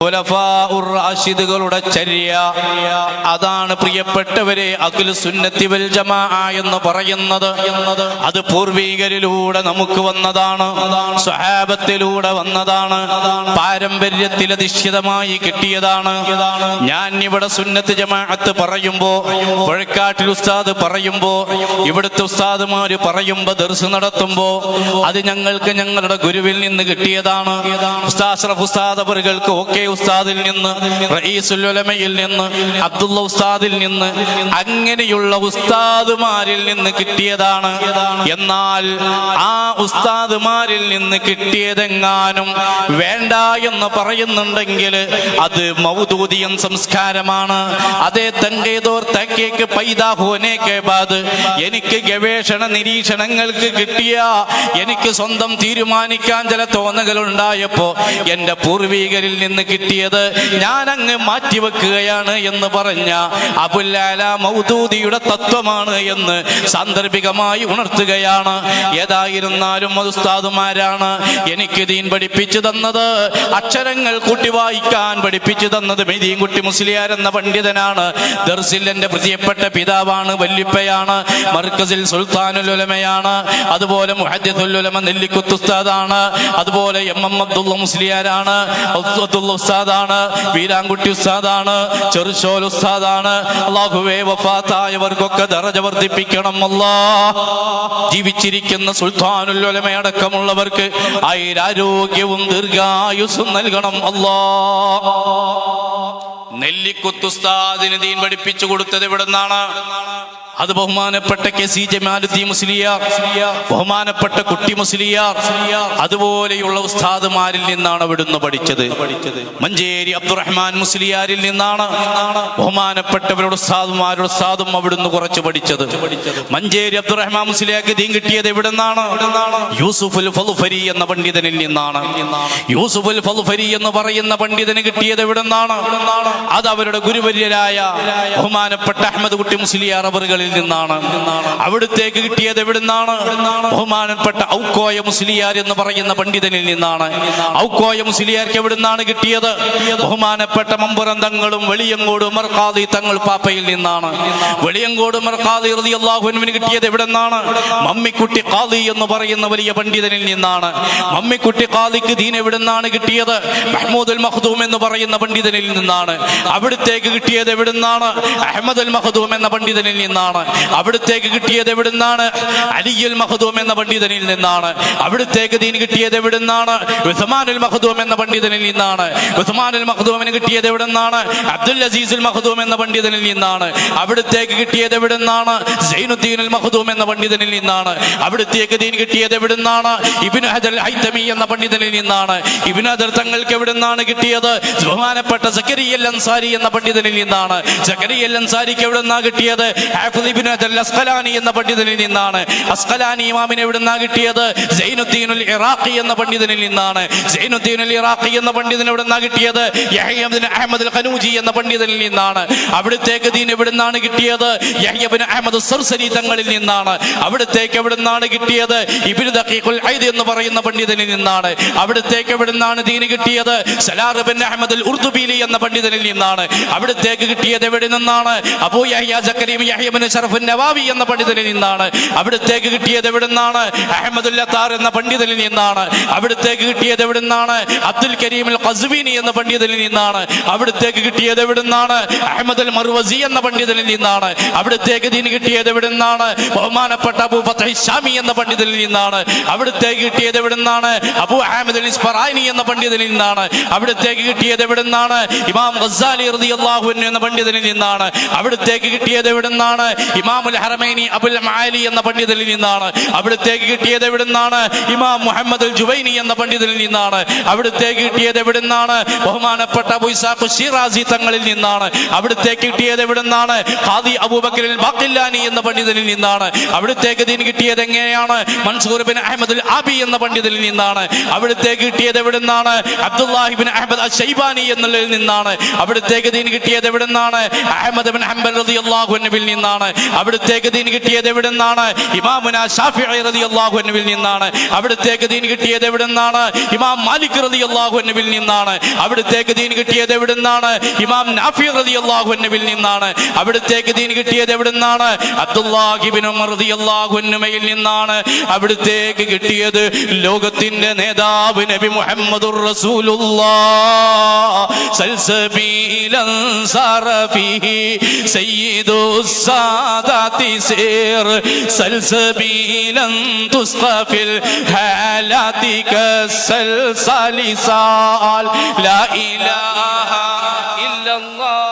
ഖുലഫാഉർ റാഷിദുകളുടെ ചര്യ. അതാണ് പ്രിയപ്പെട്ടവരെ അഖ്ലുസ് സുന്നത്തി വൽ ജമാഅ എന്ന് പറയുന്നത്. അത് പൂർവികരിലൂടെ നമുക്ക് വന്നതാണ്, സ്വഹാബത്തിലൂടെ വന്നതാണ്, പാരമ്പര്യത്തിൽ അധിഷ്ഠിതമായി കിട്ടിയതാണ്. ഞാൻ ഇവിടെ സുന്നത്ത് ജമാഅത്ത് പറയുമ്പോ, പുഴക്കാട്ടിൽ ഉസ്താദ് പറയുമ്പോ, ഇവിടുത്തെ ഉസ്താദുമാര് പറയുമ്പോ, ദർസ് നടത്തുമ്പോ, അത് ഞങ്ങൾക്ക് ഞങ്ങളുടെ ഗുരുവിൽ നിന്ന് കിട്ടിയതാണ്. ഉസ്താദ് അഷ്റഫ് ഉസ്താദ് അവർക്ക് ഒക്കെ ഉസ്താദിൽ നിന്ന്, റഈസുൽ ഉലമയിൽ നിന്ന്, അബ്ദുള്ള ഉസ്താദിൽ നിന്ന്, അങ്ങനെയുള്ള ഉസ്താദുമാരിൽ നിന്ന് കിട്ടിയതാണ്. എന്നാൽ ആ ഉസ്താദുമാരിൽ നിന്ന് കിട്ടിയതെങ്ങാനും വേണ്ട എന്ന് പറയുന്നുണ്ടെങ്കിൽ അത് മൗദൂദിയൻ സംസ്കാരമാണ്. അതേ തങ്കേതോർ തക്കേക്ക് പൈദാ ഹോനെ കെ ബാദ്, എനിക്ക് ഗവേഷണ നിരീക്ഷണങ്ങൾക്ക് കിട്ടിയ, എനിക്ക് സ്വന്തം തീരുമാനിക്കാൻ ചില തോന്നലുകൾ ഉണ്ടായപ്പോ എന്റെ പൂർവികരിൽ നിന്ന് കിട്ടിയത് ഞാൻ അങ്ങ് മാറ്റിവെക്കുകയാണ് എന്ന് പറഞ്ഞ അബുൽ അല മൗദൂദിയുടെ തത്വമാണ് എന്ന് സാന്ദർഭികമായി ഉണർത്തുകയാണ്. ഏതായിരുന്നാലും അത് ഉസ്താദുമാരാണ് എനിക്ക് ദീൻ പഠിപ്പിച്ചു തന്നത്, അക്ഷരങ്ങൾ കൂട്ടി വായിക്കാൻ പഠിപ്പിച്ചു തന്നത് മെയ്തീൻകുട്ടി മുസ്ലിയാർ എന്ന പണ്ഡിതനാണ്. ദർസിൽ എന്റെ പ്രിയപ്പെട്ട പിതാവാണ്, വല്യുപ്പയാണ്. മർക്കസിൽ സുൽത്താനുൽ ഉലമയാണ്. അതുപോലെ മുഹദ്ദിസുൽ ഉലമ നെല്ലിക്കുത്ത് ഉസ്താദാണ്. അതുപോലെ എം അബ്ദുള്ള മുസ്ലിയാരാണ്, ഉസ്താദാണ്, വീരാൻകുട്ടി ഉസ്താദാണ്, ചെറുശോൽ ഉസ്താദാണ്. അല്ലാഹുവേ വഫാത്തായവർക്കൊക്കെ ദറജ വർദ്ധിപ്പിക്കണം അല്ലാഹ്. ജീവിച്ചിരിക്കുന്ന സുൽത്താനുൽ ഉലമ അടക്കമുള്ളവർക്ക് ആയുരാരോഗ്യവും ദീർഘായുസ്സും നൽകണം അല്ലാഹ്. നെല്ലിക്കുത്ത് ഉസ്താദിന് ദീൻ പഠിപ്പിച്ചു കൊടുത്തത് എവിടെ നിന്നാണ്? അത് ബഹുമാനപ്പെട്ട കെ സി ജമാലുദ്ദീൻ മുസ്ലിയാർ, ബഹുമാനപ്പെട്ട കുട്ടി മുസ്ലിയാർ, അതുപോലെയുള്ള ഉസ്താദുമാരിൽ നിന്നാണ് അവിടുന്ന് പഠിച്ചത്. മഞ്ചേരി അബ്ദുറഹ്മാൻ മുസ്ലിയാരിൽ നിന്നാണ് ബഹുമാനപ്പെട്ടവരുടെ ഉസ്താദുമാരുടെ ഉസ്താദും അവിടുന്ന് കുറച്ച് പഠിച്ചത്. മഞ്ചേരി അബ്ദുറഹ്മാൻ മുസ്ലിയാർക്ക് ദീൻ കിട്ടിയത് എവിടെ നിന്നാണ്? യൂസുഫുൽ ഫളുഫരി എന്ന പണ്ഡിതനിൽ നിന്നാണ്. യൂസുഫുൽ ഫളുഫരി എന്ന് പറയുന്ന പണ്ഡിതന് കിട്ടിയത് എവിടെ നിന്നാണ്? അത് അവരുടെ ഗുരുവര്യരായ ബഹുമാനപ്പെട്ട അഹമ്മദ് കുട്ടി മുസ്ലിയാർ അവറുകളിൽ നിന്നാണ്. അവിടുത്തേക്ക് കിട്ടിയത് എവിടുന്നാണ്? ബഹുമാനപ്പെട്ട ഔക്കോയ മുസ്ലിയാർ എന്ന് പറയുന്ന പണ്ഡിതനിൽ നിന്നാണ്. ഔക്കോയ മുസ്ലിയാർക്ക് എവിടുന്നാണ് കിട്ടിയത്? ബഹുമാനപ്പെട്ട മമ്പുറം തങ്ങളും വെളിയങ്കോട് ഉമർ ഖാദി തങ്ങൾ പാപ്പയിൽ നിന്നാണ്. വെളിയങ്കോട് ഉമർ ഖാദി റളിയല്ലാഹു അൻഹുവിന് കിട്ടിയത് എവിടുന്നാണ്? മമ്മിക്കുട്ടി ഖാദി എന്ന് പറയുന്ന വലിയ പണ്ഡിതനിൽ നിന്നാണ്. മമ്മിക്കുട്ടി ഖാദിക്ക് ദീൻ എവിടുന്നാണ് കിട്ടിയത്? മഹ്മൂദുൽ മഖ്ദൂം എന്ന് പറയുന്ന പണ്ഡിതനിൽ നിന്നാണ്. അവിടുത്തേക്ക് കിട്ടിയത് എവിടുന്നാണ്? അഹ്മദുൽ മഖ്ദൂം എന്ന പണ്ഡിതനിൽ നിന്നാണ്. അവിടുത്തേക്ക് കിട്ടിയത് എവിടുന്നാണ്? അലിയുൽ മഖ്ദൂം എന്ന പണ്ഡിതനിൽ നിന്നാണ്. അവിടുത്തേക്ക് ദീൻ കിട്ടിയത് എവിടുന്നാണ്? ഉസ്മാനുൽ മഖ്ദൂം എന്ന പണ്ഡിതനിൽ നിന്നാണ്. ഉസ്മാനുൽ മഖ്ദൂമിന് കിട്ടിയത് എവിടുന്നാണ്? അബ്ദുൽ അസീസുൽ മഖ്ദൂം എന്ന പണ്ഡിതനിൽ നിന്നാണ്. അവിടുത്തേക്ക് കിട്ടിയത് എവിടുന്നാണ്? സൈനുദ്ദീനുൽ മഖ്ദൂം എന്ന പണ്ഡിതനിൽ നിന്നാണ്. അവിടുത്തേക്ക് ദീൻ കിട്ടിയത് എവിടുന്നാണ്? ഇബ്നു ഹജർ ഹൈതമി എന്ന പണ്ഡിതനിൽ നിന്നാണ്. ഇബ്നു ഹജർ തങ്ങൾക്ക് എവിടുന്നാണ് കിട്ടിയത്? ബഹുമാനപ്പെട്ട സക്കരിയ അൻസാരി എന്ന പണ്ഡിതനിൽ നിന്നാണ്. സക്കരിയ അൻസാരിക്ക് എവിടുന്നാ കിട്ടിയത്? ഹാഫിദ് ഇബ്നു ഹജർ അസ്ഖലാനി എന്ന പണ്ഡിതനിൽ നിന്നാണ്. അസ്ഖലാനി ഇമാമിന് എവിടുന്നാ കിട്ടിയത്? സൈനുദ്ദീനുൽ ഇറാഖി എന്ന പണ്ഡിതനിൽ നിന്നാണ്. സൈനുദ്ദീനുൽ ഇറാഖി എന്ന പണ്ഡിതൻ എവിടുന്നാ കിട്ടിയത്? യഹ്യ ഇബ്നു അഹ്മദ് അൽ ഖനൂജി എന്ന പണ്ഡിതനിൽ നിന്നാണ്. അവിടുത്തേക്ക് ദീൻ എവിടുന്നാണ് കിട്ടിയത്? യഹ്യ ഇബ്നു അഹ്മദ് സർസരി തങ്ങളിൽ നിന്നാണ്. അവിടുത്തേക്ക് എവിടുന്നാണ് കിട്ടിയത്? ഇബ്നു ദഖീഖുൽ ഐദ് എന്ന് പറയുന്ന പണ്ഡിതനിൽ നിന്നാണ്. അവിടുത്തേക്ക് എവിടുന്നാണ് ദീൻ കിട്ടിയത്? സലാർ ഇബ്നു അഹ്മദ് അൽ ഉർദുബിലി എന്ന പണ്ഡിതനിൽ നിന്നാണ്. അവിടുത്തേക്ക് കിട്ടിയത് എവിടെ നിന്നാണ്? അബൂ യഹ്യ സക്കറിയ യഹ്യ ഇബ്നു ശറഫ് നവാവി എന്ന പണ്ഡിതനിൽ നിന്നാണ്. അവിടുത്തേക്ക് കിട്ടിയത് എവിടുന്നാണ്? അഹ്മദുൽ അത്താർ എന്ന പണ്ഡിതനിൽ നിന്നാണ്. അവിടുത്തേക്ക് കിട്ടിയത് എവിടുന്നാണ്? അബ്ദുൽ കരീം അൽ ഖസ്വീനി എന്ന പണ്ഡിതനിൽ നിന്നാണ്. അവിടുത്തേക്ക് കിട്ടിയത് എവിടുന്നാണ്? അഹ്മദ് അൽ മർവസി എന്ന പണ്ഡിതനിൽ നിന്നാണ്. അവിടുത്തേക്ക് ദീൻ കിട്ടിയത് എവിടുന്നാണ്? ബഹുമാനപ്പെട്ട അബൂ ഫത്ഹ് ഷാമി എന്ന പണ്ഡിതനിൽ നിന്നാണ്. അവിടുത്തേക്ക് കിട്ടിയത് എവിടുന്നാണ്? അബൂ അഹ്മദ് അൽ ഇസ്ഫറാനി എന്ന പണ്ഡിതനിൽ നിന്നാണ്. അവിടുത്തേക്ക് കിട്ടിയത് എവിടുന്നാണ്? ഇമാം ഗസ്സാലി റളിയല്ലാഹു അൻഹു എന്ന പണ്ഡിതനിൽ നിന്നാണ്. അവിടുത്തേക്ക് കിട്ടിയത് എവിടുന്നാണ്? ഇമാമുൽ ഹറമൈനി അബുൽ മആലി എന്ന പണ്ഡിതനിൽ നിന്നാണ്. അവിടുത്തേക്ക് കിട്ടിയത് എവിടുന്നാണ്? ഇമാം മുഹമ്മദ് അൽ ജുവൈനി എന്ന പണ്ഡിതനിൽ നിന്നാണ്. അവിടുത്തേക്ക് കിട്ടിയത് എവിടുന്നാണ്? ബഹുമാനപ്പെട്ട അബൂ ഇസ്ഹാഖ് ശിറാസി തങ്ങളിൽ നിന്നാണ്. അവിടുത്തേക്ക് കിട്ടിയത് എവിടുന്നാണ്? ഖാദി അബൂബക്കർ അൽ ബാഖില്ലാനി എന്ന പണ്ഡിതനിൽ നിന്നാണ്. അവിടുത്തേക്ക് ദീൻ കിട്ടിയത് എങ്ങനെയാണ്? മൻസൂർ ഇബ്നു അഹ്മദ് അൽ ആബി എന്ന പണ്ഡിതനിൽ നിന്നാണ്. അവിടുത്തേക്ക് കിട്ടിയത് എവിടുന്നാണ്? അബ്ദുല്ലാഹി ഇബ്നു അഹ്മദ് അൽ ശൈബാനി എന്നതിൽ നിന്നാണ്. അവിടുത്തേക്ക് ദീൻ കിട്ടിയത് എവിടുന്നാണ്? അഹ്മദ് ഇബ്നു ഹംബൽ റളിയല്ലാഹു അൻഹുവിൽ നിന്നാണ്. അവിടുത്തേക്ക് ദീൻ കിട്ടിയത് എവിടുന്നാണ്? ഇമാമുന ശാഫിഈ റളിയല്ലാഹു അൻഹുവിൽ നിന്നാണ്. അവിടുത്തേക്ക് ദീൻ കിട്ടിയത് എവിടുന്നാണ്? ഇമാം മാലിക് റളിയല്ലാഹു അൻഹുവിൽ നിന്നാണ്. അവിടുത്തേക്ക് ദീൻ കിട്ടിയത് എവിടുന്നാണ്? ഇമാം നാഫി റളിയല്ലാഹു അൻഹുവിൽ നിന്നാണ്. അവിടുത്തേക്ക് ദീൻ കിട്ടിയത് എവിടുന്നാണ്? അബ്ദുല്ലാഹി ഇബ്നു ഉമർ റളിയല്ലാഹു അൻഹുമയിൽ നിന്നാണ്. അവിടുത്തേക്ക് കിട്ടിയത് ലോകത്തിന്റെ നേതാവ് നബി മുഹമ്മദുർ റസൂലുള്ളാഹ് സൽസബീലൻ സറഫിഹി സയ്യിദുസ് സാദാതി സിർ സൽസബീലൻ തുസ്ഖഫിൽ ഹാലാതി കസൽസലിസാൽ ലാ ഇലാഹ ഇല്ലല്ലാഹ്